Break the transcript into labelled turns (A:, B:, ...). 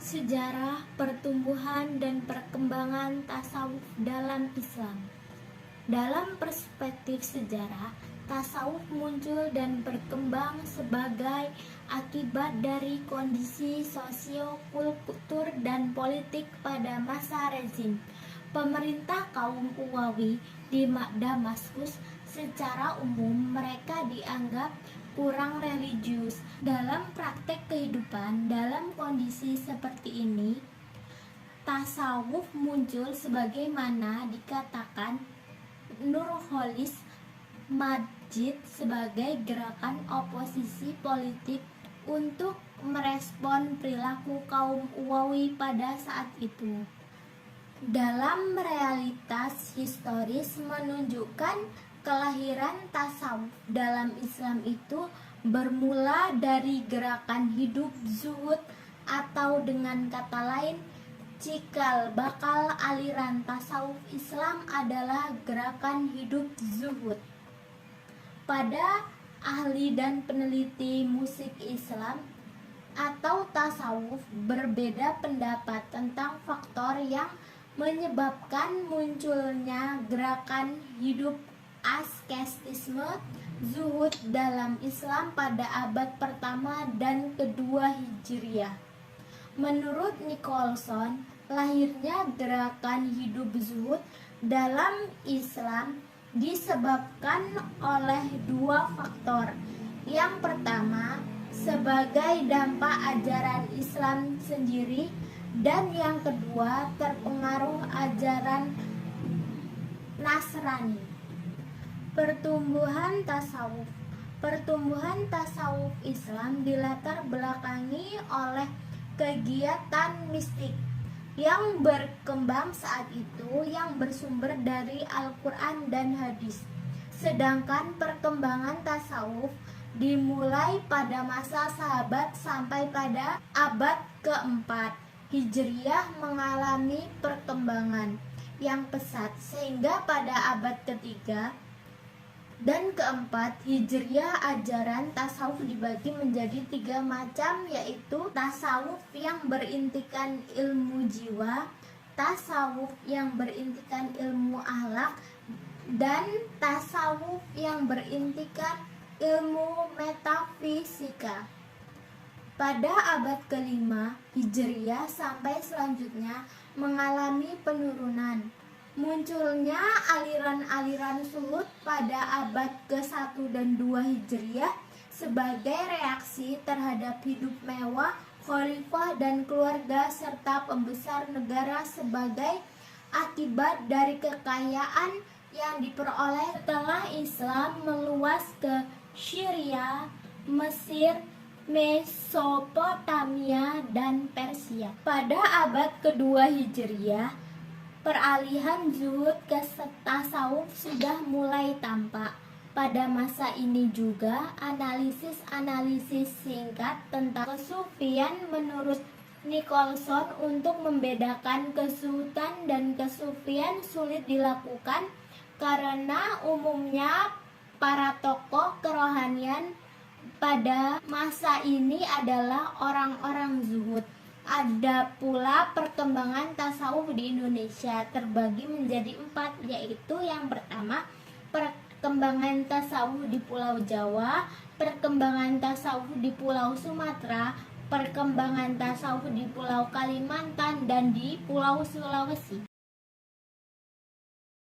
A: Sejarah, pertumbuhan, dan perkembangan tasawuf dalam Islam. Dalam perspektif sejarah, tasawuf muncul dan berkembang sebagai akibat dari kondisi sosio-kultur dan politik pada masa rezim pemerintah kaum Umawi di Damaskus. Secara umum mereka dianggap kurang religius. Dalam praktek kehidupan dalam kondisi seperti ini, tasawuf muncul sebagaimana dikatakan Nurholis Majid sebagai gerakan oposisi politik untuk merespon perilaku kaum Umawi pada saat itu. Dalam realitas historis menunjukkan kelahiran tasawuf dalam Islam itu bermula dari gerakan hidup zuhud, atau dengan kata lain cikal bakal aliran tasawuf Islam adalah gerakan hidup zuhud. Pada ahli dan peneliti musik Islam atau tasawuf berbeda pendapat tentang faktor yang menyebabkan munculnya gerakan hidup asketisme zuhud dalam Islam pada abad pertama dan kedua Hijriah. Menurut Nicholson, lahirnya gerakan hidup zuhud dalam Islam disebabkan oleh dua faktor. Yang pertama, sebagai dampak ajaran Islam sendiri, dan yang kedua terpengaruh ajaran Nasrani. Pertumbuhan tasawuf. Pertumbuhan tasawuf Islam dilatar belakangi oleh kegiatan mistik yang berkembang saat itu yang bersumber dari Al-Quran dan hadis. Sedangkan perkembangan tasawuf dimulai pada masa sahabat sampai pada abad keempat Hijriah mengalami perkembangan yang pesat sehingga pada abad ketiga dan keempat Hijriah ajaran tasawuf dibagi menjadi 3 macam, yaitu tasawuf yang berintikan ilmu jiwa, tasawuf yang berintikan ilmu akhlak, dan tasawuf yang berintikan ilmu metafisika. Pada abad kelima Hijriah sampai selanjutnya mengalami penurunan. Munculnya aliran-aliran zuhud pada abad ke-1 dan 2 Hijriah sebagai reaksi terhadap hidup mewah, khalifah dan keluarga serta pembesar negara sebagai akibat dari kekayaan yang diperoleh setelah Islam meluas ke Syria, Mesir, Mesopotamia, dan Persia. Pada abad kedua Hijriah, peralihan zuhud ke tasawuf sudah mulai tampak. Pada masa ini juga analisis singkat tentang kesufian menurut Nicholson untuk membedakan kezuhudan dan kesufian sulit dilakukan karena umumnya para tokoh kerohanian pada masa ini adalah orang-orang zuhud. Ada pula perkembangan tasawuf di Indonesia terbagi menjadi 4, yaitu yang pertama perkembangan tasawuf di Pulau Jawa, perkembangan tasawuf di Pulau Sumatera, perkembangan tasawuf di Pulau Kalimantan, dan di Pulau Sulawesi.